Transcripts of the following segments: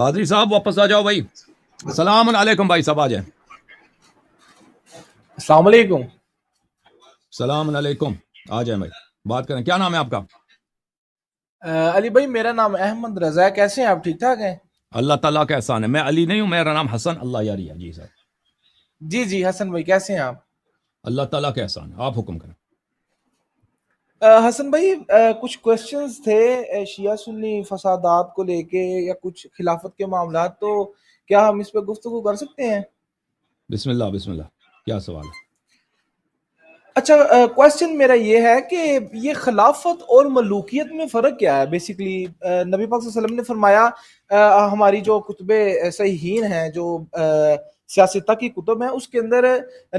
قادری صاحب واپس آ جاؤ بھائی. السلام علیکم بھائی صاحب, آ جائیں. السلام علیکم. السلام علیکم, آ جائیں بھائی, بات کریں. کیا نام ہے آپ کا؟ علی بھائی میرا نام احمد رضا ہے. کیسے ہیں آپ؟ ٹھیک ٹھاک ہیں؟ اللہ تعالیٰ کا احسان ہے. میں علی نہیں ہوں, میرا نام حسن اللہ یاری ہے. جی سر. جی جی حسن بھائی کیسے ہیں آپ؟ اللہ تعالیٰ کا احسان ہے, آپ حکم کریں. حسن بھائی کچھ کوشچنز تھے شیعہ سنی فسادات کو لے کے یا کچھ خلافت کے معاملات, تو کیا ہم اس پہ گفتگو کر سکتے ہیں؟ بسم اللہ بسم اللہ, کیا سوال ہے؟ اچھا, کوشچن میرا یہ ہے کہ یہ خلافت اور ملوکیت میں فرق کیا ہے بیسیکلی؟ نبی پاک صلی اللہ علیہ وسلم نے فرمایا, ہماری جو کتب صحیحین ہیں, جو سیاستہ کی کتب ہیں, اس کے اندر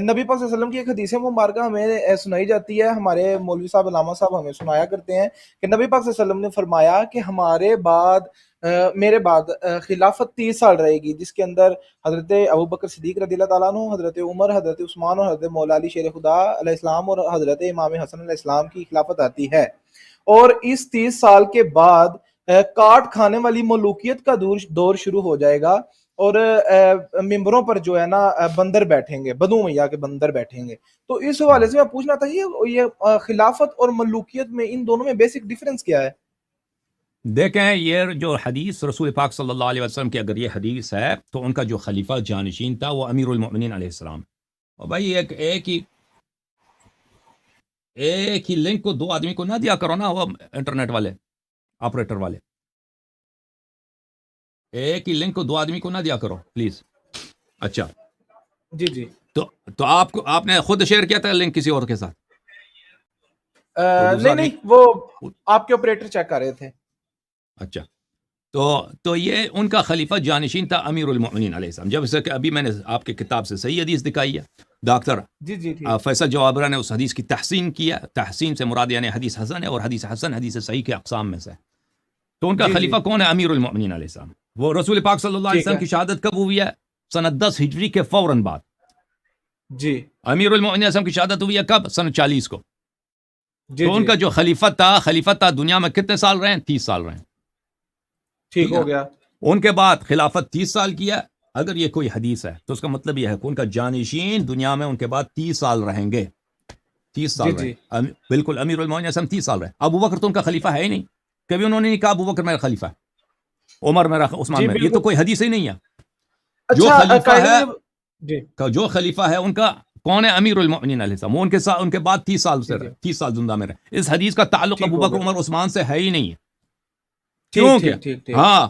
نبی پاک صلی اللہ علیہ وسلم کی ایک حدیث مبارکہ ہمیں سنائی جاتی ہے. ہمارے مولوی صاحب علامہ صاحب ہمیں سنایا کرتے ہیں کہ نبی پاک صلی اللہ علیہ وسلم نے فرمایا کہ ہمارے بعد میرے بعد خلافت 30 سال رہے گی, جس کے اندر حضرت ابو بکر صدیق رضی اللہ تعالیٰ عنہ, حضرت عمر, حضرت عثمان اور حضرت مولا علی شیر خدا علیہ السلام اور حضرت امام حسن علیہ السلام کی خلافت آتی ہے. اور اس 30 سال کے بعد کاٹ کھانے والی ملوکیت کا دور شروع ہو جائے گا, اور ممبروں پر جو ہے نا بندر بیٹھیں گے, بدو میاں کے بندر بیٹھیں گے. تو اس حوالے سے میں پوچھنا تھا یہ خلافت اور ملوکیت میں ان دونوں میں بیسک ڈیفرنس کیا ہے؟ دیکھیں, یہ جو حدیث رسول پاک صلی اللہ علیہ وسلم کی اگر یہ حدیث ہے تو ان کا جو خلیفہ جانشین تھا وہ امیر المؤمنین علیہ السلام. اور بھائی ایک ہی لنک کو 2 آدمی کو نہ دیا کرو نا, وہ انٹرنیٹ والے آپریٹر والے, ایک ہی لنک کو 2 آدمی کو نہ دیا کرو پلیز. اچھا جی جی. تو آپ نے خود شیئر کیا تھا لنک کسی اور کے ساتھ؟ نہیں وہ آپ کے آپریٹر چیک کر رہے تھے. اچھا, تو یہ ان کا خلیفہ جانشین تھا امیر المؤمنین علیہ السلام. جب سے کہ ابھی میں نے آپ کے کتاب سے صحیح حدیث دکھائی ہے, ڈاکٹر جی فیصل جوابرہ نے اس حدیث کی تحسین کیا. تحسین سے مراد یعنی حدیث حسن ہے, اور حدیث حسن حدیث صحیح کے اقسام میں سے. تو ان کا خلیفہ کون ہے؟ امیر المؤمنین علیہ السلام. وہ رسول پاک صلی اللہ علیہ وسلم کی شہادت کب ہوئی ہے؟ سنہ 10 ہجری کے فوراً بعد. جی. امیر المؤمنین علیہ السلام کی شہادت ہوئی ہے کب؟ سنہ 40 کو. تو ان کا جو خلیفہ تھا دنیا میں کتنے سال رہے ہیں؟ 30 سال رہے ہیں. ٹھیک ہو گیا. ان کے بعد خلافت 30 سال کیا. اگر یہ کوئی حدیث ہے تو اس کا مطلب یہ ہے کہ ان کا جانشین دنیا میں ان کے بعد 30 سال رہیں گے. 30 سال رہے بالکل. امیر المؤمنین علیہ السلام 30 سال رہے. ابو بکر تو ان کا خلیفہ ہے ہی نہیں, کبھی انہوں نے نہیں کہا ابو بکر میرا خلیفہ ہے, عمر میرا, عثمان میرا. یہ تو کوئی حدیث ہی نہیں ہے. جو خلیفہ ہے ان کا کون ہے؟ امیر المؤمنین علیہ السلام. وہ ان کے بعد 30 سال سے رہے, 30 سال زندہ میں رہے. اس حدیث کا تعلق ابو بکر عمر عثمان سے ہے ہی نہیں ہے. کیونکہ ہاں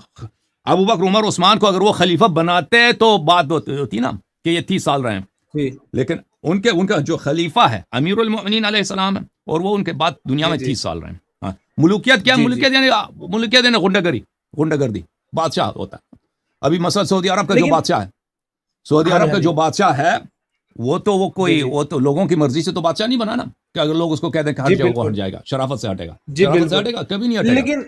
ابو بکر عمر عثمان کو اگر وہ خلیفہ بناتے تو بات ہوتی نا کہ یہ 30 سال رہے ہیں. لیکن ان کا جو خلیفہ ہے امیر المؤمنین علیہ السلام ہے, اور وہ ان کے بعد دنیا میں 30 سال رہے ہیں. ہاں, ملوکیت کیا؟ ملوکیت یعنی غنڈہ گردی. بادشاہ ہوتا ہے. ابھی مثلا سعودی عرب کا جو بادشاہ ہے, سعودی عرب کا جو بادشاہ ہے وہ تو لوگوں کی مرضی سے تو بادشاہ نہیں بنا نا, کہ اگر لوگ اس کو کہہ دیں کہ ہٹ جائے وہ ہٹ جائے گا. شرافت سے ہٹے گا؟ شرافت سے ہٹے گا؟ کبھی نہیں ہٹے گا. لیکن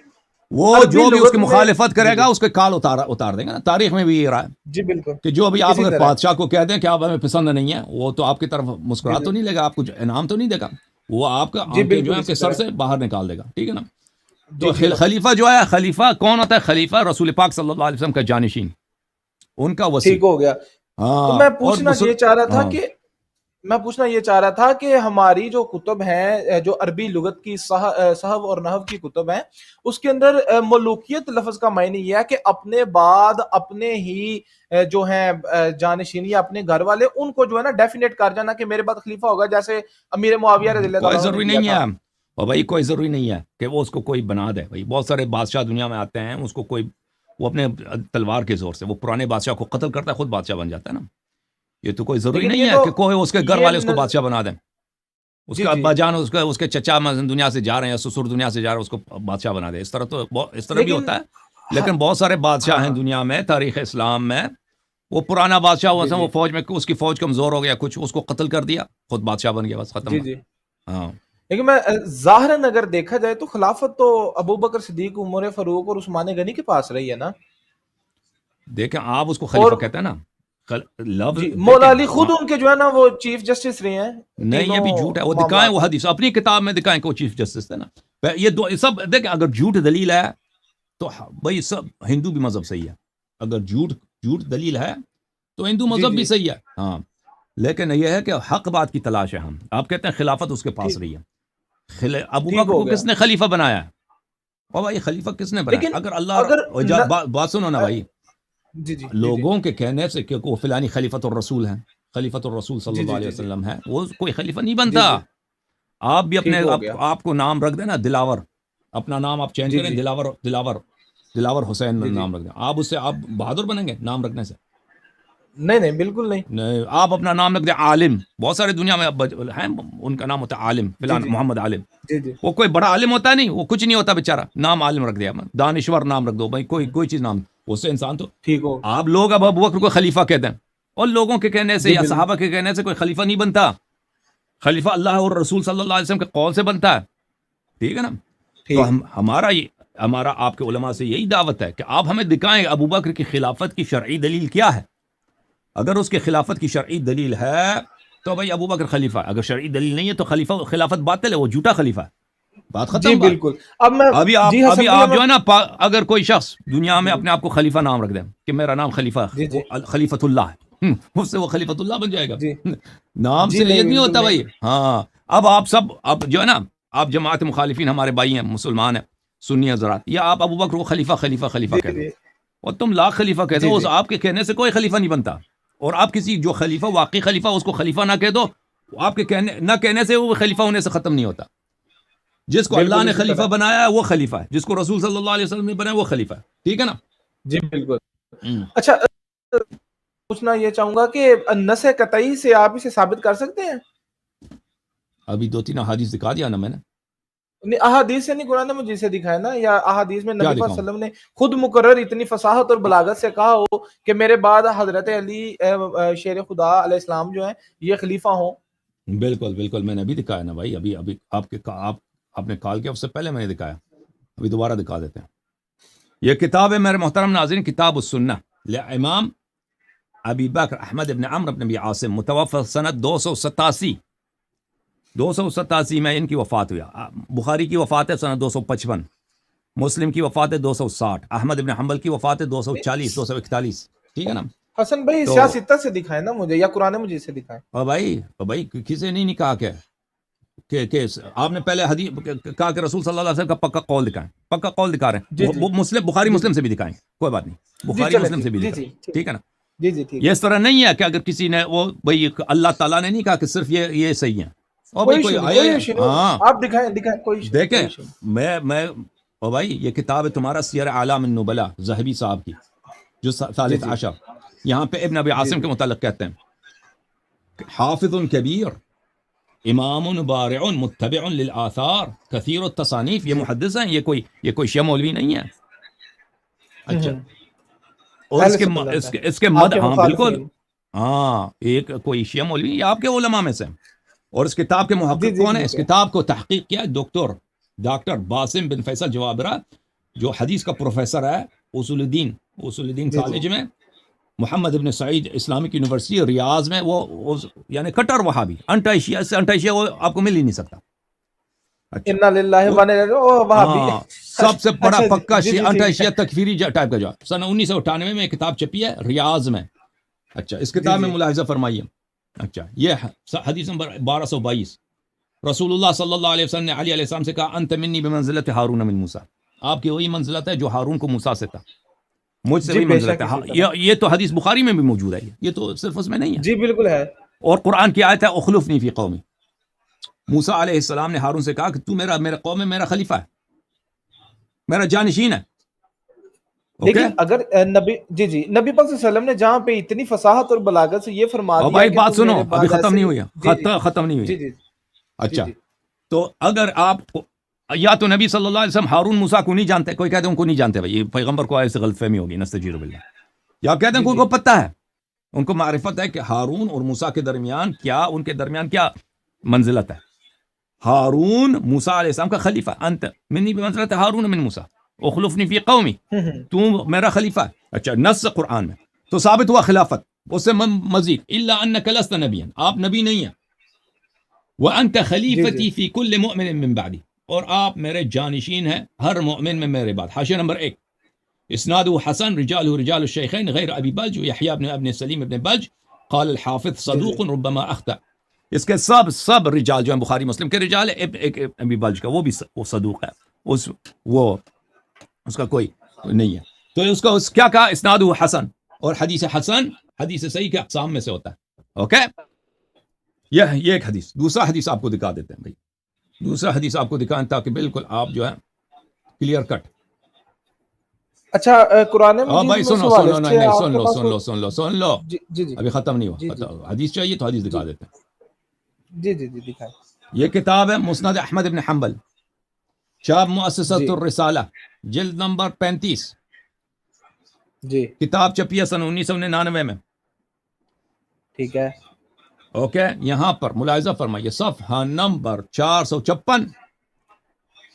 وہ جو بھی اس کی مخالفت کرے گا اس کے کال اتار دیں گا نا. تاریخ میں بھی یہ رہا ہے. جی بالکل. کہ جو ابھی آپ اگر بادشاہ کو کہہ دیں کہ آپ ہمیں پسند نہیں ہے, وہ تو آپ کی طرف مسکرا تو نہیں لے گا, آپ کو انعام تو نہیں دے گا, وہ آپ کا آنکھیں جو ہے آپ کے سر سے باہر نکال دے گا. ٹھیک ہے نا. تو خلیفہ جو ہے, خلیفہ کون ہوتا ہے؟ خلیفہ رسول پاک صلی اللہ علیہ وسلم کا جانشین, ان کا وصی. ٹھیک ہو گیا. تو میں پوچھنا یہ چاہ رہا تھا کہ ہماری جو کتب ہیں, جو عربی لغت کی صحف اور نحو کی کتب ہیں, اس کے اندر ملوکیت لفظ کا معنی یہ ہے کہ اپنے بعد اپنے ہی جو ہیں جانشین یا اپنے گھر والے, ان کو جو ہے نا ڈیفینیٹ کر جانا کہ میرے بعد خلیفہ ہوگا, جیسے امیر معاویہ رضی اللہ کوئی عنہ. ضروری نہیں ہے اور بھائی, کوئی ضروری نہیں ہے کہ وہ اس کو کوئی بنا دے. بھائی بہت سارے بادشاہ دنیا میں آتے ہیں, اس کو کوئی وہ اپنے تلوار کے زور سے وہ پرانے بادشاہ کو قتل کرتا ہے, خود بادشاہ بن جاتا ہے نا. یہ تو کوئی ضروری نہیں ہے کہ کوئی اس کے گھر والے اس کو بادشاہ بنا دیں. اس کا ابا جان اس کے چچا دنیا سے جا رہے ہیں یا سسر دنیا سے جا رہے ہیں, اس کو بادشاہ بنا دے. اس طرح بھی ہوتا ہے. لیکن بہت سارے بادشاہ ہیں دنیا میں تاریخ اسلام میں, وہ پرانا بادشاہ ہوا تھا, وہ فوج میں اس کی فوج کمزور ہو گیا کچھ, اس کو قتل کر دیا, خود بادشاہ بن گیا, بس ختم. ہاں, لیکن میں ظاہراً اگر دیکھا جائے تو خلافت تو ابو بکر صدیق, عمر فاروق اور عثمان غنی کے پاس رہی ہے نا. دیکھیں آپ اس کو خلیفہ کہتے ہیں نا. مولا علی خود ان کے جو ہے نا وہ چیف جسٹس رہے ہیں. نہیں, یہ بھی جھوٹ ہے. وہ دکھائیں, وہ حدیث اپنی کتاب میں دکھائیں کہ وہ چیف جسٹس تھے نا. یہ سب دیکھیں, اگر جھوٹ دلیل ہے تو بھائی سب ہندو بھی مذہب صحیح ہے. اگر جھوٹ دلیل ہے تو ہندو مذہب بھی صحیح ہے. ہاں لیکن یہ ہے کہ حق بات کی تلاش ہے. ہم آپ کہتے ہیں خلافت اس کے پاس رہی ہے. ابو بکر کو کس نے خلیفہ بنایا ہے؟ اور بھائی خلیفہ کس نے بنایا؟ اگر اللہ بات سنو نا بھائی, لوگوں کے کہنے سے کہ وہ فلانی خلیفۃ الرسول ہیں, خلیفۃ الرسول صلی اللہ علیہ وسلم ہے, وہ کوئی خلیفہ نہیں بنتا. آپ بھی اپنے آپ کو نام رکھ دیں نا دلاور, اپنا نام آپ چینج کریں دلاور حسین نام رکھ دیں, آپ اس سے آپ بہادر بنیں گے نام رکھنے سے؟ نہیں بالکل نہیں. آپ اپنا نام رکھ دیں عالم, بہت سارے دنیا میں ہیں ان کا نام ہوتا ہے عالم, فلان محمد عالم. وہ کوئی بڑا عالم ہوتا ہے نہیں, وہ کچھ نہیں ہوتا بیچارہ, نام عالم رکھ دیا. دانشور نام رکھ دو بھائی, کوئی چیز نام, اس سے انسان تو ٹھیک ہو. آپ لوگ اب ابو بکر کو خلیفہ کہتے ہیں, اور لوگوں کے کہنے سے یا صحابہ کے کہنے سے کوئی خلیفہ نہیں بنتا. خلیفہ اللہ اور رسول صلی اللہ علیہ وسلم کے قول سے بنتا ہے. ٹھیک ہے نا؟ تو ہمارا آپ کے علماء سے یہی دعوت ہے کہ آپ ہمیں دکھائیں ابو بکر کی خلافت کی شرعی دلیل کیا ہے. اگر اس کے خلافت کی شرعی دلیل ہے تو بھائی ابو بکر خلیفہ ہے. اگر شرعی دلیل نہیں ہے تو خلافت باطل ہے, وہ جھوٹا خلیفہ ہے. بات ختم. جی بالکل. ابھی آپ جو ہے نا, اگر کوئی شخص دنیا میں اپنے آپ کو خلیفہ نام رکھ دے کہ میرا نام خلیفہ خلیفۃ اللہ ہے, اس سے وہ خلیفۃ اللہ بن جائے گا. نام سے یہ نہیں ہوتا بھائی. ہاں اب آپ سب اب جو ہے نا, آپ جماعت مخالفین ہمارے بھائی ہیں, مسلمان ہیں, سنی حضرات, یا آپ ابو بکر کو خلیفہ کہہ دو, اور تم لاکھ خلیفہ کہتے ہو, آپ کے کہنے سے کوئی خلیفہ نہیں بنتا. اور آپ کسی جو خلیفہ واقعی خلیفہ اس کو خلیفہ نہ کہہ دو, آپ کے نہ کہنے سے وہ خلیفہ ہونے سے ختم نہیں ہوتا. جس کو اللہ نے خلیفہ بنایا ہے وہ خلیفہ ہے, جس کو رسول صلی اللہ علیہ وسلم نے بنایا وہ خلیفہ ہے. ٹھیک ہے نا؟ جی بالکل. اچھا پوچھنا یہ چاہوں گا کہ نص قطعی سے آپ اسے ثابت کر سکتے ہیں؟ ابھی 2-3 احادیث دکھا دیا نا میں نے. نہیں احادیث سے نہیں, قرآن مجید سے دکھایا نا, یا احادیث میں نبی صلی اللہ علیہ وسلم نے خود مقرر اتنی فصاحت اور بلاغت سے کہا ہو کہ میرے بعد حضرت علی شیر خدا علیہ السلام جو ہیں یہ خلیفہ ہوں. بالکل میں نے ابھی دکھایا نا بھائی, ابھی آپ نے کال کیا اس سے پہلے میں نے دکھایا, ابھی دوبارہ دکھا دیتے ہیں. یہ کتاب ہے میرے محترم ناظرین, کتاب السنہ لامام ابی بکر احمد ابن عمرو ابن ابی عاصم, متوفى سنت 287 میں ان کی وفات ہوئی. بخاری کی وفات ہے سنت 255, مسلم کی وفات ہے 260, احمد ابن حنبل کی وفات ہے 240 241. ٹھیک ہے نا؟ حسن بھائی سیاستہ سے دکھائے نا مجھے, یا قرآن مجید سے دکھائے. اور بھائی کسی نے نہیں کہا کہ آپ نے پہلے حدیث کہا کہ رسول صلی اللہ علیہ وسلم کا پکا قول دکھائیں, پکا قول دکھا رہے ہیں. بخاری مسلم سے بھی دکھائیں, کوئی بات نہیں, بخاری مسلم سے بھی دکھائیں. ٹھیک ہے نا؟ یہ اس طرح نہیں ہے کہ اگر کسی نے وہ بھائی اللہ تعالیٰ نے نہیں کہا کہ صرف یہ صحیح ہیں. اور کوئی آپ دکھائیں کوئی دیکھیں. میں بھائی یہ کتاب ہے تمہارا سیر اعلام النبلاء ذہبی صاحب کی, جو ثالث عشر, یہاں پہ ابن ابی عاصم کے متعلق کہتے ہیں حافظ کبیر امام بارع متبع للآثار کثیر التصانیف. یہ محدث ہیں, یہ کوئی شیعہ مولوی نہیں ہے. اچھا, اور اس کے مد, ہاں بالکل, ہاں ایک کوئی شیعہ مولوی, یہ آپ کے علماء میں سے. اور اس کتاب کے محقق کون ہے؟ اس کتاب کو تحقیق کیا ڈاکٹر باسم بن فیصل جوابرہ, جو حدیث کا پروفیسر ہے اصول الدین کالج میں, محمد ابن سعید اسلامک یونیورسٹی ریاض میں. وہ یعنی کٹر وہابی, انٹا شیعہ وہ آپ کو مل ہی نہیں سکتا. سب سے بڑا پکا انٹا شیعہ تکفیری ٹائپ کا جواب. سن 1998 میں کتاب چھپی ہے ریاض میں. اچھا, اس کتاب میں ملاحظہ فرمائیے. اچھا, یہ حدیث نمبر 1222, رسول اللہ صلی اللہ علیہ وسلم نے علی علیہ السلام سے کہا انت منی بمنزلت ہارون من موسیٰ, آپ کی وہی منزلت ہے جو ہارون کو موسیٰ سے تھا, مجھ سے وہی منزلت ہے. یہ تو حدیث بخاری میں بھی موجود ہے, یہ تو صرف اس میں نہیں ہے. جی بالکل ہے. اور قرآن کی آیت ہے اخلفنی فی قومی, موسیٰ علیہ السلام نے ہارون سے کہا کہ تو میرا قوم میں میرا خلیفہ ہے, میرا جانشین ہے. لیکن اگر نبی نبی پاک صلی اللہ علیہ وسلم نے جہاں پہ اتنی فصاحت اور بلاغت سے یہ فرما دیا, بھائی بات سنو, ابھی ختم نہیں ہوئی, ختم نہیں ہوئی. اچھا, تو اگر آپ یا تو نبی صلی اللہ علیہ وسلم ہارون موسیٰ کو نہیں جانتے, کوئی کہتے ہیں ان کو نہیں جانتے, بھائی یہ پیغمبر کو ایسے غلط فہمی ہوگی, نستجیر باللہ, یا کہتے ہیں کوئی کو پتہ ہے, ان کو معرفت ہے کہ ہارون اور موسیٰ کے درمیان کیا منزلت ہے. ہارون موسیٰ علیہ السلام کا خلیفہ, انت منی بمنزلت ہارون من موسیٰ اخلفنی فی قومی, تو میرا خلیفہ ہے. اچھا, نص قرآن میں تو ثابت ہوا خلافت. اس سے مزید الا انک لست نبیا, آپ نبی نہیں ہیں. وانت خلیفتی فی کل مؤمن من بعدی, اور آپ میرے جانشین ہیں ہر مؤمن میں میرے بعد. حاشیہ نمبر 1, اسناده حسن رجاله رجال الشيخين غير ابي بلج ويحيى بن سليم بن بلج قال الحافظ صدوق ربما اخطا. اس کے سب رجال جو ہیں بخاری مسلم کے رجال ہے، ابی بلج کا وہ صدوق ہے، وہ اس کا کوئی نہیں ہے. تو اس کا کیا کہا اسناده حسن، اور حدیث حسن حدیث صحیح کے اقسام میں سے ہوتا ہے. اوکے، یہ ایک حدیث. دوسرا حدیث آپ کو دکھا دیتے ہیں بھائی، دوسرا حدیث آپ کو دکھائیں تاکہ بالکل آپ جو ہے کلیئر کٹ. اچھا قرآن مجید بھائی میں سن لو سن لو جی ابھی ختم نہیں ہوا. حدیث چاہیے تو حدیث دکھا دیتے ہیں. جی دکھائیں. یہ کتاب ہے مسند احمد بن حنبل، چاپ مؤسسۃ الرسالہ، جلد نمبر 35. جی کتاب چھپی ہے سن 1999 میں. ٹھیک ہے. اوکے، یہاں پر ملاحظہ فرمائیے صفحہ نمبر 456،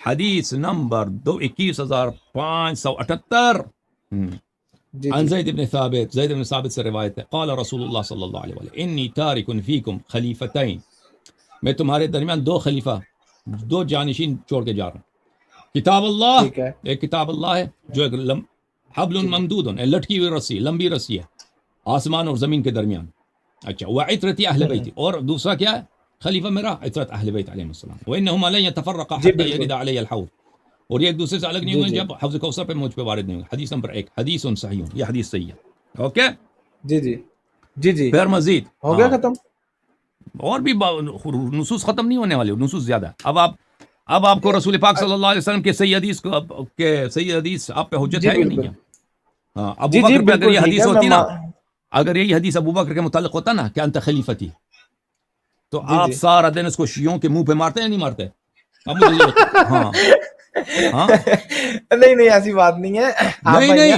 حدیث نمبر 21578. عن زید بن ثابت سے روایت ہے، قال رسول اللہ صلی اللہ علیہ وسلم انی تارک فیکم خلیفتین، میں تمہارے درمیان دو جانشین چھوڑ کے جا رہا ہوں. کتاب اللہ، ایک کتاب اللہ ہے جو ایک حبل ممدود ہے، لٹکی ہوئی رسی، لمبی رسی ہے آسمان اور زمین کے درمیان. اچھا، وعطرتی اہل بیتی، اور دوسرا کیا ہے؟ خلیفہ میرا عطرت اہل بیت علیہ السلام. وانہما لن یتفرقا حتی یرد علی الحوض، اور یہ ایک دوسرے سے الگ نہیں ہوئے جب حوض کوثر پہ مجھ پہ وارد نہیں ہوئے. حدیث نمبر 1، حدیث صحیح، یہ حدیث صحیح ہے. اوکے جی پھر مزید ہو گیا ختم. اور بھی نصوص ختم نہیں ہونے والے، نصوص زیادہ. اب آپ کو رسول پاک صلی اللہ علیہ وسلم کے صحیح حدیث آپ پہ حجت ہے یا نہیں ہے؟ ہاں، ابو بکر پہ اگر یہ حدیث ہوتی نا، اگر یہی حدیث ابو بکر کے متعلق ہوتا نا کہ انت خلیفتی، تو آپ سارا دن اس کو شیعوں کے منہ پہ مارتے یا نہیں مارتے؟ ہاں نہیں ایسی بات نہیں ہے.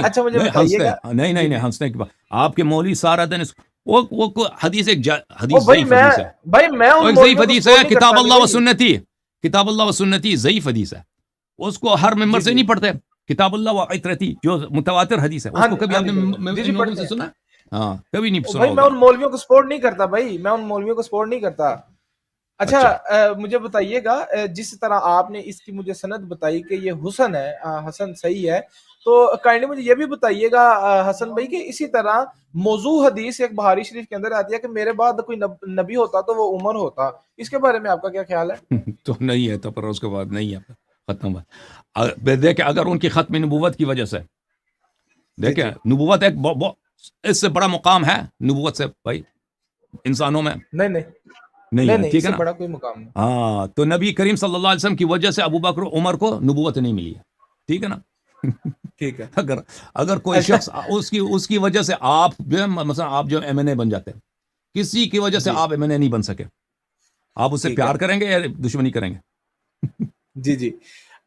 اچھا مجھے بتائیے گا. نہیں ہنسنے کی بات. آپ کے مولوی سارا دن وہ حدیث ایک حدیث ضعیف حدیث ہے بھائی، میں ایک ضعیف حدیث ہے. کتاب اللہ و سنتی، کتاب اللہ و سنتی ضعیف حدیث ہے، اس کو ہر ممبر سے نہیں پڑھتے. کتاب اللہ و عطرتی جو متواتر حدیث ہے، اس کو کبھی آپ نے سے سنا؟ ہاں، کبھی نہیں سنا. میں ان مولویوں کو سپورٹ نہیں کرتا بھائی، میں ان مولویوں کو سپورٹ نہیں کرتا. اچھا مجھے بتائیے گا، جس طرح آپ نے اس کی مجھے سند بتائی کہ یہ حسن ہے، حسن صحیح ہے، تو کائنڈلی مجھے یہ بھی بتائیے گا حسن بھائی کہ اسی طرح موضوع حدیث ایک بخاری شریف کے اندر آتی ہے کہ میرے بعد کوئی نبی ہوتا تو وہ عمر ہوتا. اس کے بارے میں آپ کا کیا خیال ہے؟ تو نہیں ہے، تو پر اس کے بعد نہیں ہے، ختم ہے. دیکھیں اگر ان کی ختم نبوت کی وجہ سے، دیکھیں نبوت ایک اس سے بڑا مقام ہے نبوت سے بھائی انسانوں میں نہیں، ٹھیک ہے نا؟ بڑا کوئی مقام نہیں. ہاں، تو نبی کریم صلی اللہ علیہ وسلم کی وجہ سے ابو بکر عمر کو نبوت نہیں ملی ہے، ٹھیک ہے نا؟ ٹھیک ہے. اگر کوئی شخص اس کی وجہ سے آپ جو مثلا آپ جو ایم این اے بن جاتے ہیں، کسی کی وجہ سے آپ ایم این اے نہیں بن سکے، آپ اس سے پیار کریں گے یا دشمنی کریں گے؟ جی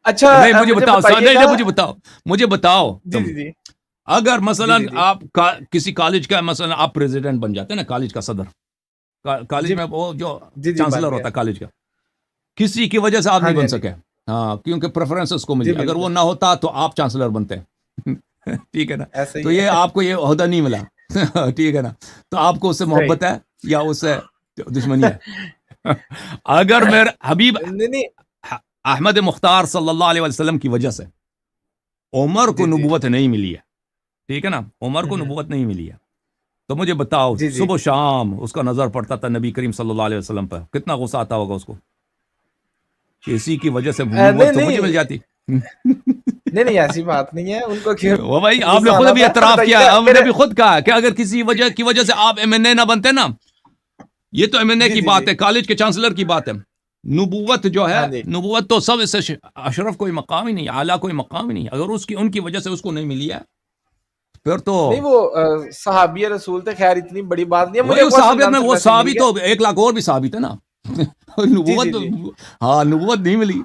اچھا مجھے بتاؤ اگر مثلا آپ کسی کالج کا مثلا آپ پریزیڈنٹ بن جاتے ہیں نا، کالج کا صدر، کالج میں وہ جو چانسلر ہوتا ہے کالج کا، کسی کی وجہ سے آپ نہیں بن سکے، ہاں، کیونکہ پریفرنسز کو ملی. اگر وہ نہ ہوتا تو آپ چانسلر بنتے ہیں، ٹھیک ہے نا؟ تو یہ آپ کو یہ عہدہ نہیں ملا، ٹھیک ہے نا؟ تو آپ کو اس سے محبت ہے یا اس سے دشمنی ہے؟ اگر میرے حبیب احمد مختار صلی اللہ علیہ وسلم کی وجہ سے عمر کو نبوت نہیں ملی ہے، ٹھیک ہے نا، عمر کو نبوت نہیں ملی ہے، تو مجھے بتاؤ صبح و شام اس کا نظر پڑتا تھا نبی کریم صلی اللہ علیہ وسلم پر، کتنا غصہ آتا ہوگا اس کو، اسی کی وجہ سے نبوت تو مجھے مل جاتی. نہیں ایسی بات نہیں ہے. ان کو وہ بھائی آپ نے خود بھی اعتراف کیا، آپ نے بھی خود کہا کہ اگر کسی وجہ کی وجہ سے آپ ایم این اے نہ بنتے نا، یہ تو ایم این اے کی بات ہے، کالج کے چانسلر کی بات ہے. نبوت جو ہے، نبوت تو سب سے اشرف کوئی مقام ہی نہیں، اعلیٰ کوئی مقام ہی نہیں. اگر ان کی وجہ سے اس کو نہیں ملی ہے پھر تو نہیں، وہ صحابی رسول تھے، خیر اتنی بڑی بات نہیں ہے. مجھے صحابیت میں وہ صحابی تو 1 لاکھ اور بھی ثابت ہے نا. نبوت ہاں، نبوت نہیں ملی.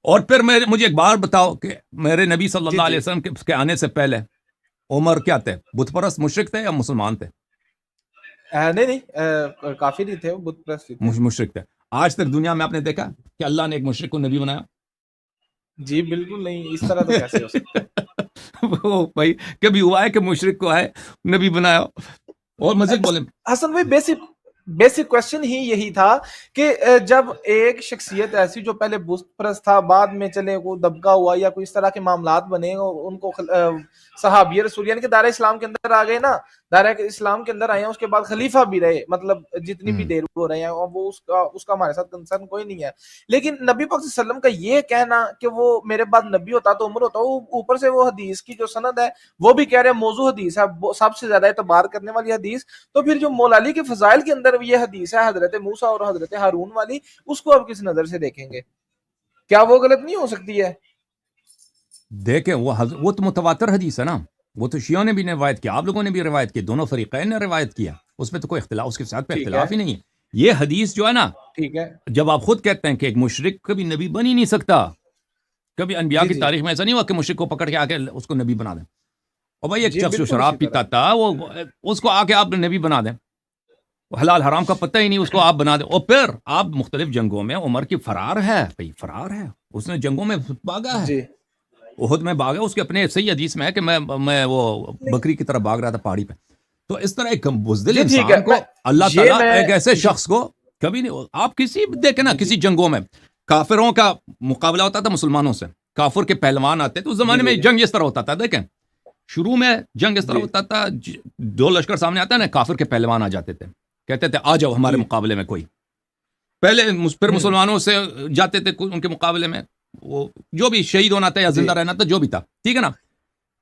اور پھر مجھے ایک بار بتاؤ کہ میرے نبی صلی اللہ علیہ وسلم کے آنے سے پہلے عمر کیا تھے؟ بت پرست مشرک تھے یا مسلمان تھے؟ نہیں کافر نہیں تھے، وہ بت پرست تھے، مشرک تھے. آج تک دنیا میں آپ نے دیکھا کہ اللہ نے ایک مشرک کو نبی بنایا؟ جی بالکل نہیں، اس طرح تو کیسے ہو سکتا ہے؟ وہ بھائی کبھی ہوا ہے کہ مشرک کو ہے نبی بنایا؟ اور مزید بولیں حسن بھائی، بیسک کوشچن ہی یہی تھا کہ جب ایک شخصیت ایسی جو پہلے بت پرست تھا، بعد میں چلے وہ دبکا ہوا یا کوئی اس طرح کے معاملات بنے، ان کو صحابی رسول یعنی کہ دائرہ اسلام کے اندر آ گئے نا، دائرہ اسلام کے اندر آئے ہیں، اس کے بعد خلیفہ بھی رہے، مطلب جتنی بھی دیر ہو رہے ہیں، اور وہ اس کا ہمارے ساتھ کنسرن کوئی نہیں ہے. لیکن نبی پاک صلی اللہ علیہ وسلم کا یہ کہنا کہ وہ میرے بعد نبی ہوتا تو عمر ہوتا، وہ اوپر سے وہ حدیث کی جو سند ہے وہ بھی کہہ رہے ہیں موضوع حدیث ہے، سب سے زیادہ اعتبار کرنے والی حدیث. تو پھر جو مولا علی کے فضائل کے اندر یہ حدیث ہے حضرت موسیٰ اور حضرت ہارون والی، اس کو اب کس نظر سے دیکھیں گے؟ کیا وہ غلط نہیں ہو سکتی ہے؟ دیکھیں وہ تو متواتر حدیث ہے نا، وہ تو شیعوں نے بھی روایت کیا، آپ لوگوں نے بھی روایت کی، دونوں فریقین نے روایت کیا، اس میں تو کوئی اختلاف، اس کے ساتھ پہ اختلاف ہی نہیں ہے. یہ حدیث جو ہے نا، ٹھیک ہے، جب آپ خود کہتے ہیں کہ ایک مشرک کبھی نبی بن ہی نہیں سکتا، کبھی انبیاء کی تاریخ میں ایسا نہیں ہوا کہ مشرک کو پکڑ کے آ کے اس کو نبی بنا دیں. اور بھائی ایک شخص جو شراب پیتا تھا وہ اس کو آ کے آپ نبی بنا دیں، حلال حرام کا پتہ ہی نہیں، اس کو آپ بنا دیں. اور پھر آپ مختلف جنگوں میں عمر کی فرار ہے، بھائی فرار ہے، اس نے جنگوں میں بھاگا ہے، احد میں بھاگا، اس کے اپنے صحیح حدیث میں ہے کہ میں وہ بکری کی طرف بھاگ رہا تھا پہاڑی پہ. تو اس طرح ایک بزدل انسان کو اللہ تعالیٰ ایک ایسے شخص کو کبھی نہیں. آپ کسی دیکھیں نا، کسی جنگوں میں کافروں کا مقابلہ ہوتا تھا مسلمانوں سے، کافر کے پہلوان آتے تھے، اس زمانے میں جنگ اس طرح ہوتا تھا. دیکھیں شروع میں جنگ اس طرح ہوتا تھا، دو لشکر سامنے آتا ہے نا، کافر کے پہلوان آ جاتے تھے، کہتے تھے آ جاؤ ہمارے مقابلے میں کوئی. پہلے پھر مسلمانوں سے جاتے تھے ان کے مقابلے میں، وہ جو بھی شہید ہونا تھا یا زندہ رہنا تھا، جو بھی تھا، ٹھیک ہے نا.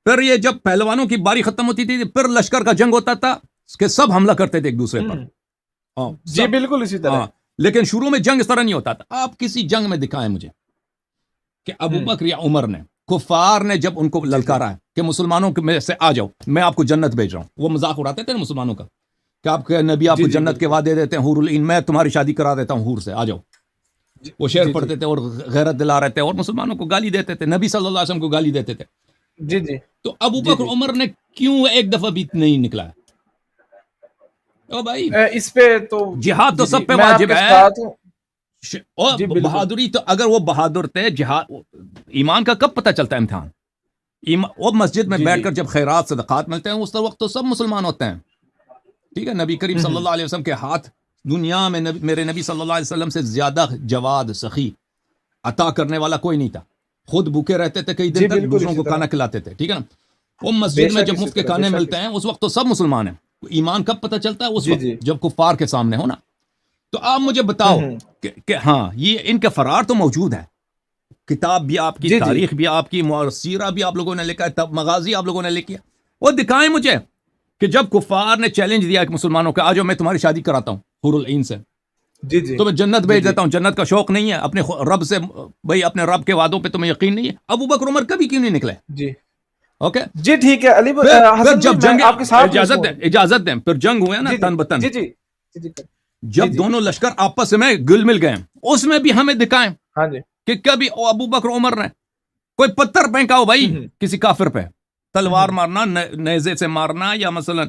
پھر یہ جب پہلوانوں کی باری ختم ہوتی تھی، پھر لشکر کا جنگ ہوتا تھا کہ سب حملہ کرتے تھے ایک دوسرے پر. جی بالکل اسی طرح. لیکن شروع میں جنگ اس طرح نہیں ہوتا تھا. آپ کسی جنگ میں دکھائیں مجھے کہ ابو بکر یا عمر نے، کفار نے جب ان کو للکارا ہے کہ مسلمانوں میں سے آ جاؤ، میں آپ کو جنت بھیج رہا ہوں، وہ مذاق اڑاتے تھے مسلمانوں کا کہ آپ کے نبی آپ کو جنت کے وعدے دیتے ہیں، حور العین، میں تمہاری شادی کرا دیتا ہوں حور سے، آ جاؤ. وہ شعر پڑھتے تھے اور غیرت دلا رہے تھے اور مسلمانوں کو گالی دیتے تھے، نبی صلی اللہ علیہ وسلم کو گالی دیتے تھے. جی جی. تو ابو بکر عمر نے کیوں ایک دفعہ بھی نہیں نکلا ہے؟ او بھائی اس پہ تو جہاد تو سب پہ واجب ہے، اور بہادری تو اگر وہ بہادر تھے، جہاد ایمان کا کب پتہ چلتا ہے امتحان؟ وہ مسجد میں بیٹھ کر جب خیرات صدقات ملتے ہیں اس وقت تو سب مسلمان ہوتے ہیں، ٹھیک ہے. نبی کریم صلی اللہ علیہ وسلم کے ہاتھ دنیا میں میرے نبی صلی اللہ علیہ وسلم سے زیادہ جواد سخی عطا کرنے والا کوئی نہیں تھا. خود بھوکے رہتے تھے کئی دن تک، دوسروں کو کھانا کھلاتے تھے، ٹھیک ہے نا. وہ مسجد میں جب مفت کے کھانے ملتے ہیں اس وقت تو سب مسلمان ہیں. ایمان کب پتہ چلتا ہے؟ اس وقت جب کفار کے سامنے ہو نا. تو آپ مجھے بتاؤ کہ ہاں یہ ان کا فرار تو موجود ہے، کتاب بھی آپ کی، تاریخ بھی آپ کی، سیرہ بھی آپ لوگوں نے لکھا ہے، مغازی آپ لوگوں نے لکھی ہے. وہ دکھائیں مجھے کہ جب کفار نے چیلنج دیا کہ مسلمانوں کا آ جاؤ میں تمہاری شادی کراتا ہوں حور العین سے، تو میں جنت بھیج دیتا ہوں. جنت کا شوق نہیں ہے اپنے رب سے؟ بھائی اپنے رب کے وعدوں پہ تمہیں یقین نہیں ہے؟ ابو بکر عمر کبھی کیوں نہیں نکلے؟ جی اوکے جی ٹھیک ہے. علی پھر جب جنگ، اجازت دیں، پھر جنگ ہوئے نا تن بتن، جب دونوں لشکر آپس میں گل مل گئے، اس میں بھی ہمیں دکھائیں کہ کبھی ابو بکر عمر نے کوئی پتھر پھینکا ہو بھائی کسی کافر پہ، تلوار مارنا، نیزے سے مارنا، یا مثلا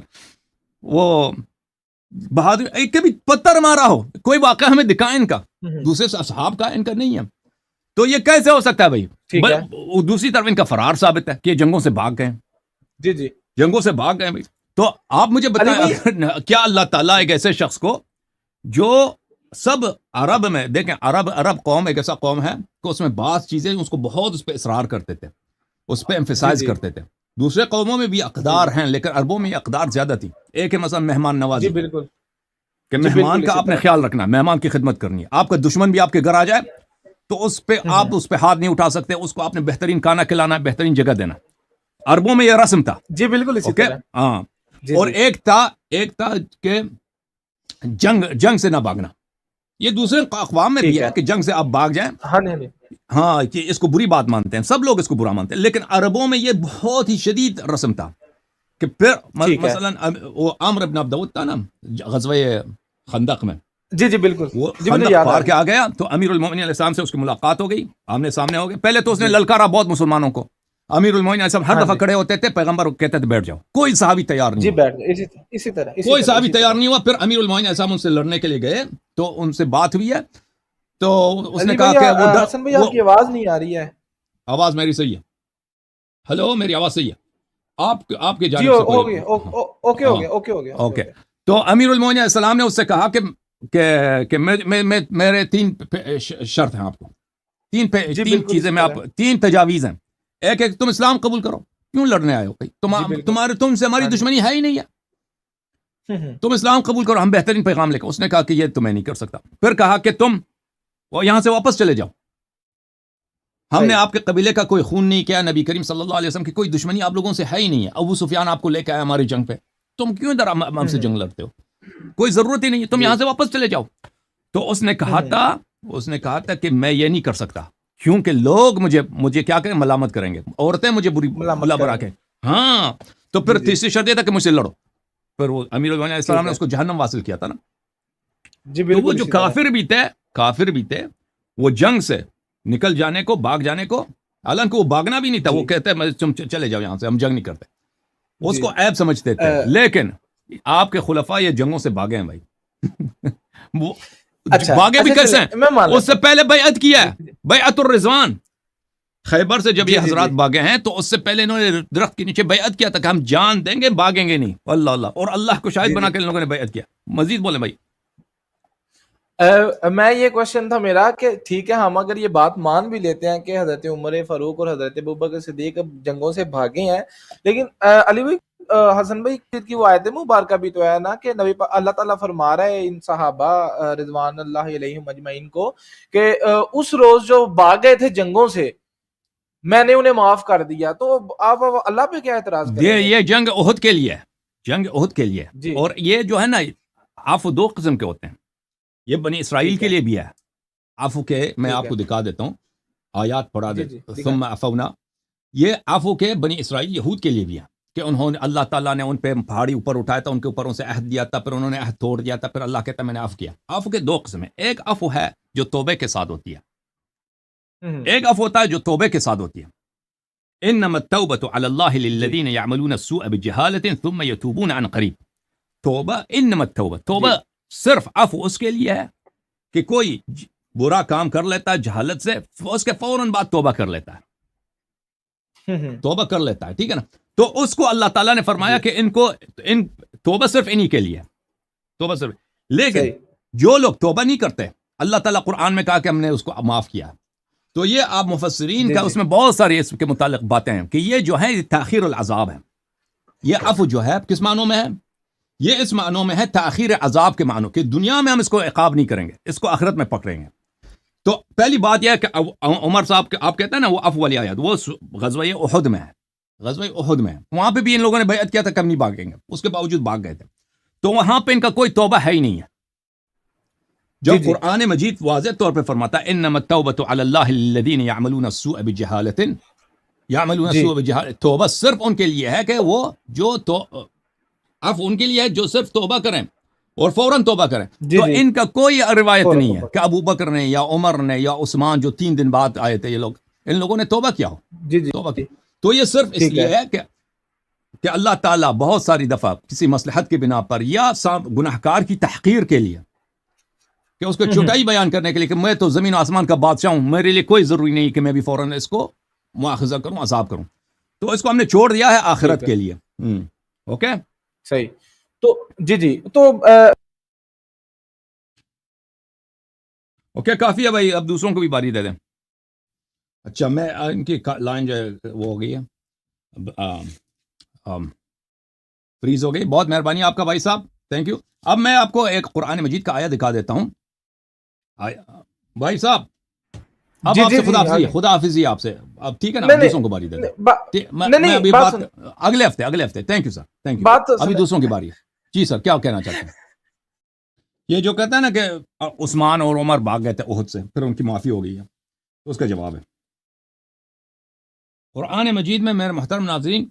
وہ بہادر کبھی پتھر مارا ہو، کوئی واقعہ ہمیں دکھائیں ان کا، دوسرے اصحاب کا، ان کا نہیں ہے. تو یہ کیسے ہو سکتا ہے بھائی؟ دوسری طرف ان کا فرار ثابت ہے کہ یہ جنگوں سے بھاگ گئے. جی جی جنگوں سے بھاگ گئے بھائی. تو آپ مجھے بتائیں کیا اللہ تعالیٰ ایک ایسے شخص کو جو سب عرب میں، دیکھیں عرب قوم ایک ایسا قوم ہے کہ اس میں بعض چیزیں اس کو بہت اس پہ اصرار کرتے تھے، اس پہ ایمفیسائز کرتے تھے. دوسرے قوموں میں بھی اقدار ہیں لیکن عربوں میں اقدار زیادہ تھی. ایک ہے مثلا مہمان نوازی، بالکل کہ مہمان کا آپ نے خیال رکھنا، مہمان کی خدمت کرنی ہے. آپ کا دشمن بھی آپ کے گھر آ جائے تو اس پہ آپ اس پہ ہاتھ نہیں اٹھا سکتے، اس کو آپ نے بہترین کھانا کھلانا، بہترین جگہ دینا. عربوں میں یہ رسم تھا. جی بالکل اسی طرح. ہاں. اور ایک تھا کہ جنگ سے نہ بھاگنا. یہ دوسرے اقوام میں بھی ہے کہ جنگ سے آپ بھاگ جائیں، ہاں کہ اس کو بری بات مانتے ہیں، سب لوگ اس کو برا مانتے ہیں، لیکن عربوں میں یہ بہت ہی شدید رسم تھا. کہ پھر مثلا وہ عمرو بن عبد الود تھا نا غزوہ خندق میں، جی جی بالکل، وہ خندق پار کے آ گیا تو امیر المومنین علیہ السلام سے اس کی ملاقات ہو گئی، آمنے سامنے ہو گئے. پہلے تو اس نے للکارا بہت مسلمانوں کو. امیر المومنین علیہ السلام ہر دفعہ کھڑے ہوتے تھے، پیغمبر کہتے تھے بیٹھ جاؤ، کوئی صحابی تیار نہیں ہوا. اسی طرح کوئی صحابی تیار نہیں ہوا. پھر امیر المومنین علیہ السلام ان سے لڑنے کے لیے گئے تو ان سے بات ہوئی ہے، تو اس نے کہا کہ وہ حسن بھائی آپ کی آواز نہیں آ رہی ہے. آواز میری صحیح ہے؟ ہلو میری آواز صحیح ہے؟ آپ کے جانب سے اوکے ہو گیا. تو امیر المومنین علیہ السلام نے اس سے کہا کہ میرے 3 شرط ہیں آپ کو، تین چیزیں میں آپ، 3 تجاویز ہیں. ایک تم اسلام قبول کرو، کیوں لڑنے آئے ہو بھائی؟ تم سے ہماری دشمنی ہے ہی نہیں ہے، تم اسلام قبول کرو، ہم بہترین پیغام لے کر. اس نے کہا کہ یہ تو میں نہیں کر سکتا. پھر کہا کہ تم یہاں سے واپس چلے جاؤ، ہم نے آپ کے قبیلے کا کوئی خون نہیں کیا، نبی کریم صلی اللہ علیہ وسلم کی کوئی دشمنی آپ لوگوں سے ہے ہی نہیں ہے. ابو سفیان آپ کو لے کے آیا ہماری جنگ پہ، تم کیوں ادھر ہم سے جنگ لڑتے ہو؟ کوئی ضرورت ہی نہیں ہے، تم یہاں سے واپس چلے جاؤ. تو اس نے کہا تھا کہ میں یہ نہیں کر سکتا، کیونکہ لوگ مجھے کیا کریں، ملامت کریں گے، عورتیں مجھے بلا برا کہیں. ہاں تو پھر تیسری شرط یہ تھا کہ مجھ سے لڑو. پھر وہ امیر المومنین علیہ السلام نے اس کو جہنم واصل کیا تھا نا. تو وہ جو کافر بھی تھے وہ جنگ سے نکل جانے کو، بھاگ جانے کو، حالانکہ وہ بھاگنا بھی نہیں تھا، وہ کہتے ہیں تم چلے جاؤ یہاں سے، ہم جنگ نہیں کرتے، اس کو عیب سمجھتے تھے. لیکن آپ کے خلفاء یہ جنگوں سے بھاگے ہیں بھائی. وہ بھاگے بھی کیسے ہیں؟ اس سے پہلے بیعت کیا ہے، بیعت الرضوان. خیبر سے جب یہ حضرات بھاگے ہیں تو اس سے پہلے انہوں نے درخت کے نیچے بیعت کیا تھا کہ ہم جان دیں گے، بھاگیں گے نہیں. اللہ اور اللہ کو شاہد بنا کے ان لوگوں نے بیعت کیا. مزید بولیں بھائی. میں یہ کوشچن تھا میرا کہ ٹھیک ہے، ہم اگر یہ بات مان بھی لیتے ہیں کہ حضرت عمر فاروق اور حضرت ابوبکر صدیق اب جنگوں سے بھاگے ہیں، لیکن علی بھائی، حسن بھائی کی وہ آیت مبارکہ بھی تو ہے نا کہ اللہ تعالیٰ فرما رہا ہے ان صحابہ رضوان اللہ علیہم اجمعین کو کہ اس روز جو بھاگ گئے تھے جنگوں سے میں نے انہیں معاف کر دیا. تو آپ اللہ پہ کیا اعتراض کریں گے؟ یہ جنگ احد کے لیے ہے، جنگ احد کے لیے. اور یہ جو ہے نا عفو 2 قسم کے ہوتے ہیں. یہ بنی اسرائیل کے لیے بھی ہے عفو کے. میں آپ کو دکھا دیتا ہوں، آیات پڑھا دیتا. ثم عفونا، یہ عفو کے بنی اسرائیل یہود کے لیے بھی ہے کہ انہوں نے، اللہ تعالیٰ نے ان پہ پہاڑی اوپر اٹھایا تھا، ان کے اوپر ان سے عہد دیا تھا، پھر انہوں نے عہد توڑ دیا تھا، پھر اللہ کہتا ہے میں نے عفو کیا. عفو کے 2 قسم ہیں. ایک عفو ہے جو توبے کے ساتھ ہوتی ہے، ایک عفو ہوتا ہے جو توبے کے ساتھ ہوتی ہے. انما التوبة على الله للذين يعملون السوء بجهالة ثم يتوبون عن قريب. توبہ، انما توبہ صرف عفو اس کے لیے ہے کہ کوئی برا کام کر لیتا ہے جہالت سے، اس کے فوراً بعد توبہ کر لیتا ہے، توبہ کر لیتا ہے، ٹھیک ہے نا. تو اس کو اللہ تعالیٰ نے فرمایا کہ ان توبہ صرف انہی کے لیے، توبہ صرف. لیکن جو لوگ توبہ نہیں کرتے، اللہ تعالیٰ قرآن میں کہا کہ ہم نے اس کو معاف کیا. تو یہ آپ مفسرین کا اس میں بہت ساری اس کے متعلق باتیں ہیں کہ یہ جو ہے تاخیر العذاب ہے. یہ عفو جو ہے کس معنوں میں ہے؟ یہ اس معنوں میں ہے تاخیر عذاب کے معنوں، کہ دنیا میں ہم اس کو عقاب نہیں کریں گے، اس کو آخرت میں پکڑیں گے. تو پہلی بات یہ ہے کہ عمر صاحب آپ کہتے ہیں نا وہ عفو والی آیت، وہ غزوہ احد میں ہے، غزوہ احد میں ہے. وہاں پہ بھی ان لوگوں نے بیعت کیا تھا کہ ہم نہیں بھاگیں گے، اس کے باوجود بھاگ گئے تھے. تو وہاں پہ ان کا کوئی توبہ ہے ہی نہیں ہے. جب قرآن مجید واضح طور پہ فرماتا ہے انما التوبۃ علی اللہ للذین یعملون السوء بجہالۃ، یعملون السوء بجہالۃ، توبہ صرف ان کے لیے ہے کہ وہ جو عفو ان کے لیے ہے جو صرف توبہ کریں اور فوراً توبہ کریں. تو ان کا کوئی روایت نہیں ہے کہ ابو بکر نے یا عمر نے یا عثمان جو 3 دن بعد آئے تھے، یہ لوگ، ان لوگوں نے توبہ کیا ہو. توبہ کی. تو یہ صرف اس لیے ہے کہ اللہ تعالیٰ بہت ساری دفعہ کسی مصلحت کی بنا پر یا گناہگار کی تحقیر کے لیے، کہ اس کو چھوٹائی بیان کرنے کے لیے کہ میں تو زمین و آسمان کا بادشاہ ہوں، میرے لیے کوئی ضروری نہیں کہ میں بھی فوراً اس کو مواخذہ کروں، عذاب کروں. تو اس کو ہم نے چھوڑ دیا ہے آخرت کے لیے. اوکے صحیح. تو تو اوکے کافی ہے بھائی، اب دوسروں کو بھی باری دے دیں. اچھا میں ان کی لائن جو ہے وہ ہو گئی ہے، فریز ہو گئی. بہت مہربانی آپ کا بھائی صاحب، تھینک یو. اب میں آپ کو ایک قرآن مجید کا آیت دکھا دیتا ہوں. بھائی صاحب اب آپ سے خدا حافظی آپ سے، اب ٹھیک ہے نا، دوسروں کو باری دے دیں. میں ابھی بات اگلے ہفتے. Thank you sir, thank you. ابھی دوسروں کی باری ہے. جی سر، کیا کہنا چاہتے ہیں؟ یہ جو کہتا ہے نا کہ عثمان اور عمر بھاگ گئے تھے احد سے، پھر ان کی معافی ہو گئی ہے، تو اس کا جواب ہے قرآن مجید میں. میرے محترم ناظرین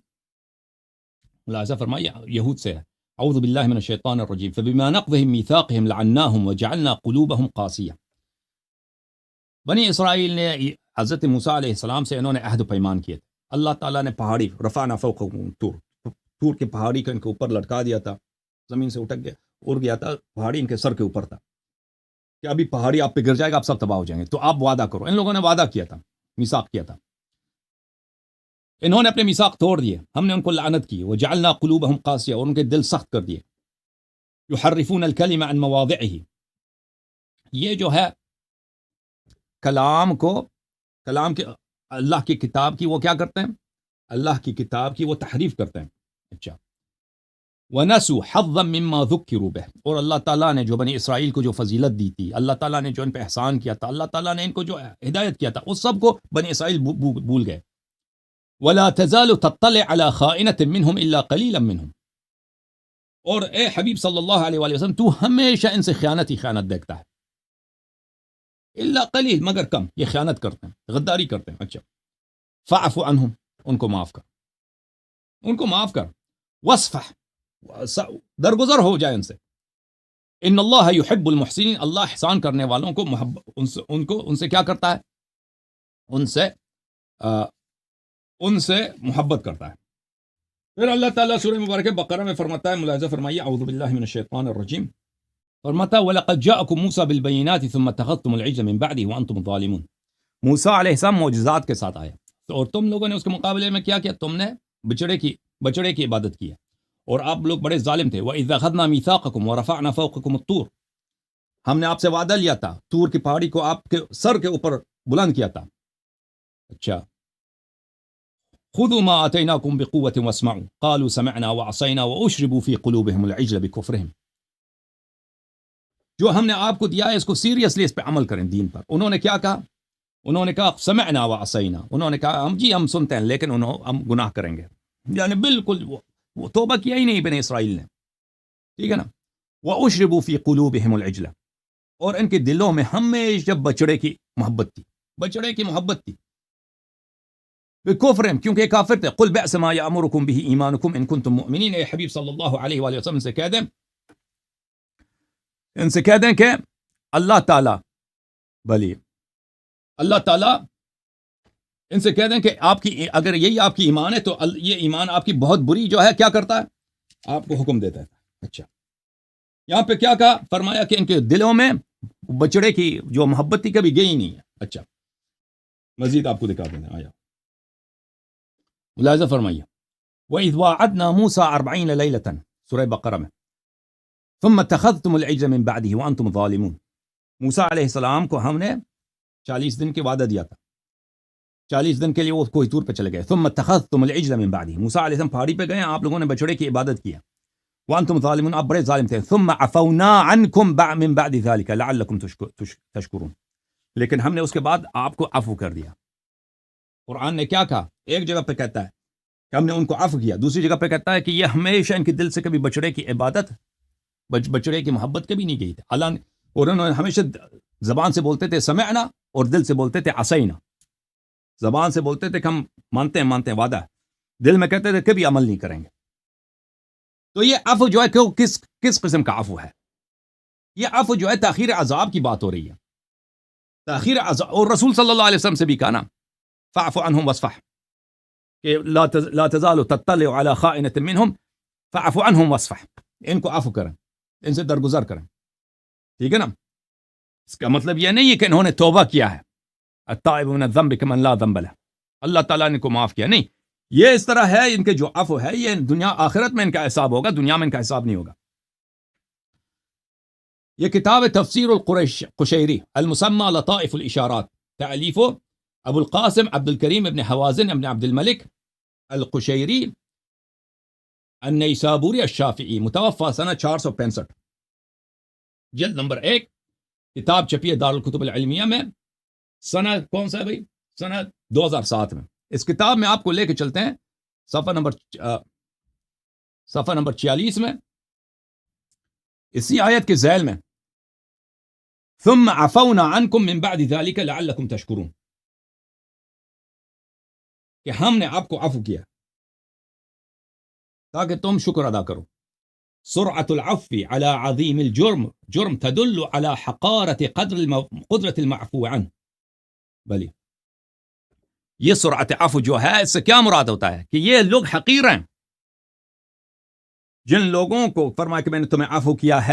ملاحظہ فرمائیے، یہود سے ہے، اعوذ باللہ من الشیطان الرجیم فبما نقضهم میثاقهم لعناهم وجعلنا قلوبهم قاسیہ. بنی اسرائیل نے حضرت موسیٰ علیہ السلام سے انہوں نے عہد و پیمان کیے تھے. اللہ تعالیٰ نے پہاڑی رفعنا فوقهم طور کے پہاڑی کو ان کے اوپر لٹکا دیا تھا، زمین سے اٹک گیا، اڑ گیا تھا، پہاڑی ان کے سر کے اوپر تھا کہ ابھی پہاڑی آپ پہ گر جائے گا، آپ سب تباہ ہو جائیں گے، تو آپ وعدہ کرو. ان لوگوں نے وعدہ کیا تھا، میثاق کیا تھا، انہوں نے اپنے میثاق توڑ دیے، ہم نے ان کو لعنت کی. وجعلنا قلوبهم قاسیہ، اور ان کے دل سخت کر دیے. یحرفون الکلم عن مواضعه، یہ جو ہے کلام کے اللہ کی کتاب کی وہ کیا کرتے ہیں، اللہ کی کتاب کی وہ تحریف کرتے ہیں. اچھا، وَنَسُوا حَظًّا مِّمَّا ذُكِّرُوا بِهِ، اور اللہ تعالیٰ نے جو بنی اسرائیل کو جو فضیلت دی تھی، اللہ تعالیٰ نے جو ان پہ احسان کیا تھا، اللہ تعالیٰ نے ان کو جو ہدایت کیا تھا، اس سب کو بنی اسرائیل بھول گئے. وَلَا تَزَالُ تَطَّلِعُ عَلَى خَائِنَةٍ مِّنْهُمْ إِلَّا قَلِيلًا مِّنْهُمْ، اور اے حبیب صلی اللہ علیہ وآلہ وسلم تو ہمیشہ ان سے خیانت ہی خیانت دیکھتا ہے، الا قلیل، مگر کم، یہ خیانت کرتے ہیں، غداری کرتے ہیں. اچھا، فاعف عنہم، ان کو معاف کر، وصفح، درگزر ہو جائے ان سے. ان اللہ یحب المحسنین، اللہ احسان کرنے والوں کو ان سے کیا کرتا ہے، ان سے محبت کرتا ہے. پھر اللہ تعالیٰ سورہ مبارکہ بقرہ میں فرماتا ہے، ملاحظہ فرمائیے، اعوذ باللہ من الشیطان الرجیم، فرماتا ہے وَلَقَدْ جَاءَكُمْ مُوسَىٰ بِالْبَيِّنَاتِ ثُمَّ اتَّخَذْتُمُ الْعِجْلَ مِن بَعْدِهِ وَأَنْتُمْ ظَالِمُونَ. موسیٰ علیہ السلام معجزات کے ساتھ آئے، اور تم لوگوں نے اس کے مقابلے میں کیا کیا، تم نے بچڑے کی عبادت کی ہے، اور آپ لوگ بڑے ظالم تھے. وَإِذْ أَخَذْنَا مِيثَاقَكُمْ وَرَفَعْنَا فَوْقَكُمُ الطُّورَ، ہم نے آپ سے وعدہ لیا تھا، طور کی پہاڑی کو آپ کے سر کے اوپر بلند کیا تھا. اچھا، خذوا ما آتيناكم بقوة واسمعوا قالوا سمعنا وعصينا وأشربوا في قلوبهم العجل بكفرهم. جو ہم نے آپ کو دیا ہے اس کو سیریسلی اس پہ عمل کریں، دین پر. انہوں نے کیا کہا، انہوں نے کہا سمعنا وعصینا، انہوں نے کہا ہم سنتے ہیں لیکن ہم گناہ کریں گے، یعنی بالکل وہ توبہ کیا ہی نہیں بنی اسرائیل نے، ٹھیک ہے نا. واشربوا فی قلوبہم العجل، اور ان کے دلوں میں ہمیشہ بچڑے کی محبت تھی، بکفرہم، کیونکہ یہ کافر تھے. قل بئس ما یأمرکم بہ ایمانکم ان کنتم مؤمنین، اے حبیب صلی اللہ علیہ وآلہ وسلم سے کہہ دیں کہ اللہ تعالیٰ ان سے کہہ دیں کہ آپ کی اگر یہی آپ کی ایمان ہے تو یہ ایمان آپ کی بہت بری جو ہے کیا کرتا ہے، آپ کو حکم دیتا ہے. اچھا، یہاں پہ کیا کہا، فرمایا کہ ان کے دلوں میں بچڑے کی جو محبت تھی کبھی گئی نہیں ہے. اچھا، مزید آپ کو دکھا دینا، آیا ملاحظہ فرمائیے. وَإِذْ وَاعَدْنَا مُوسَىٰ 40 لَيْلَةً، سورہ بقرہ میں، ثُمَّ اتَّخَذْتُمُ الْعِجْلَ مِن بَعْدِهِ وَأَنْتُمْ ظَالِمُونَ. موسیٰ علیہ السلام کو ہم نے 40 دن کے وعدہ دیا تھا، 40 دن کے لیے وہ کوہ طور پہ چلے گئے. ثُمَّ اتَّخَذْتُمُ الْعِجْلَ مِن بَعْدِهِ، موسیٰ علیہ السلام پہاڑی پہ گئے، آپ لوگوں نے بچڑے کی عبادت کی. وَأَنْتُمْ ظَالِمُونَ، آپ بڑے ظالم تھے. ثُمَّ عَفَوْنَا عَنْكُمْ مِن بَعْدِ ذَلِكَ لَعَلَّكُمْ تَشْكُرُونَ، لیکن ہم نے اس کے بعد آپ کو عفو کر دیا. قرآن نے کیا کہا، ایک جگہ پہ کہتا ہے کہ ہم نے ان کو عفو کیا، دوسری جگہ پہ کہتا ہے کہ یہ ہمیشہ ان کے دل سے کبھی بچڑے کی عبادت، بچڑے کی محبت کبھی نہیں گئی تھی. اللہ نے، اور انہوں نے ہمیشہ زبان سے بولتے تھے سمعنا، اور دل سے بولتے تھے عصینا. زبان سے بولتے تھے کہ ہم مانتے ہیں وعدہ، دل میں کہتے تھے کبھی عمل نہیں کریں گے. تو یہ عفو جو ہے کہ کس قسم کا عفو ہے، یہ عفو جو ہے تاخیر عذاب کی بات ہو رہی ہے، تاخیر عذاب. اور رسول صلی اللہ علیہ وسلم سے بھی کہا نا، فاعف عنہم واصفح، کہ لا تزال تطلع علی خائنۃ منہم فاعف عنہم واصفح، ان کو عفو کریں، ان سے درگزر کریں، ٹھیک ہے نا. اس کا مطلب یہ نہیں ہے کہ انہوں نے توبہ کیا ہے، التائب من الذنب کمن لا ذنب له، اللہ تعالیٰ نے کو معاف کیا، نہیں. یہ اس طرح ہے، ان کے جو عفو ہے یہ دنیا آخرت میں ان کا حساب ہوگا، دنیا میں ان کا حساب نہیں ہوگا. یہ کتاب تفسیر القشیری المسمى لطائف الاشارات، تألیف ابو القاسم عبد الکریم ابن حوازن ابن عبد الملک القشیری النیسابوری الشافعی، متوفى سنہ 465، جلد نمبر 1، کتاب چھپی ہے دارالکتب العلمیہ میں، سنہ کون سا ہے بھائی، سنہ 2007 میں. اس کتاب میں آپ کو لے کے چلتے ہیں صفحہ نمبر 46 میں، اسی آیت کے ذیل میں، ثم عفونا عنکم من بعد ذلك لعلکم تشکرون، کہ ہم نے آپ کو عفو کیا تاکہ تم شکر ادا کرو. سرعة العفو على عظیم الجرم تدل على حقارة قدرة المعفو عنه. بلی یہ سرعت عفو جو ہے اس سے کیا مراد ہوتا ہے کہ یہ لوگ حقیر ہیں. جن لوگوں کو فرمایا کہ میں نے تمہیں عفو کیا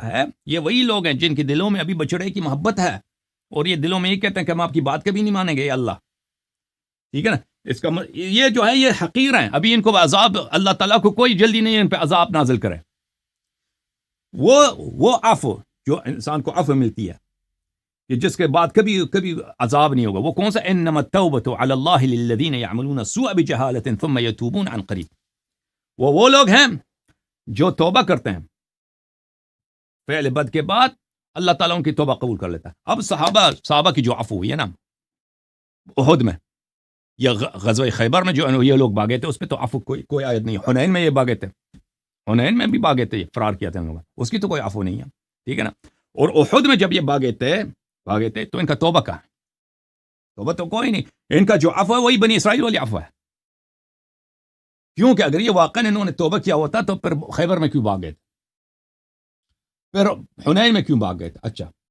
ہے، یہ وہی لوگ ہیں جن کے دلوں میں ابھی بچڑے کی محبت ہے، اور یہ دلوں میں یہ کہتے ہیں کہ ہم آپ کی بات کبھی نہیں مانیں گے یا اللہ، ٹھیک ہے نا. اس کا یہ جو ہے یہ حقیر ہیں، ابھی ان کو عذاب، اللہ تعالیٰ کو کوئی جلدی نہیں ان پہ عذاب نازل کرے. وہ عفو جو انسان کو عفو ملتی ہے کہ جس کے بعد کبھی عذاب نہیں ہوگا، وہ کون سا؟ انما التوبۃ علی اللہ للذین یعملون السوء بجہالۃ ثم یتوبون عن قریب، وہ لوگ ہیں جو توبہ کرتے ہیں فعل بد کے بعد، اللہ تعالیٰ ان کی توبہ قبول کر لیتا ہے۔ اب صحابہ کی جو عفو ہوئی ہے نا احد میں یا غزوہ خیبر میں، جو یہ لوگ بھاگے تھے، اس پہ تو عفو کوئی آیت نہیں ہے۔ حنین میں یہ بھاگے تھے، حنین میں بھی بھاگے تھے، فرار کیا تھا ان لوگوں نے، اس کی تو کوئی عفو نہیں ہے، ٹھیک ہے نا۔ اور احد میں جب یہ بھاگے تھے تو ان کا توبہ کہاں ہے؟ توبہ تو کوئی نہیں، ان کا جو عفو ہے وہی بنی اسرائیل والی عفو ہے، کیونکہ اگر یہ واقعا انہوں نے توبہ کیا ہوتا تو پھر خیبر میں کیوں بھاگے تھے، پھر حنین میں کیوں بھاگ گئے تھے؟ اچھا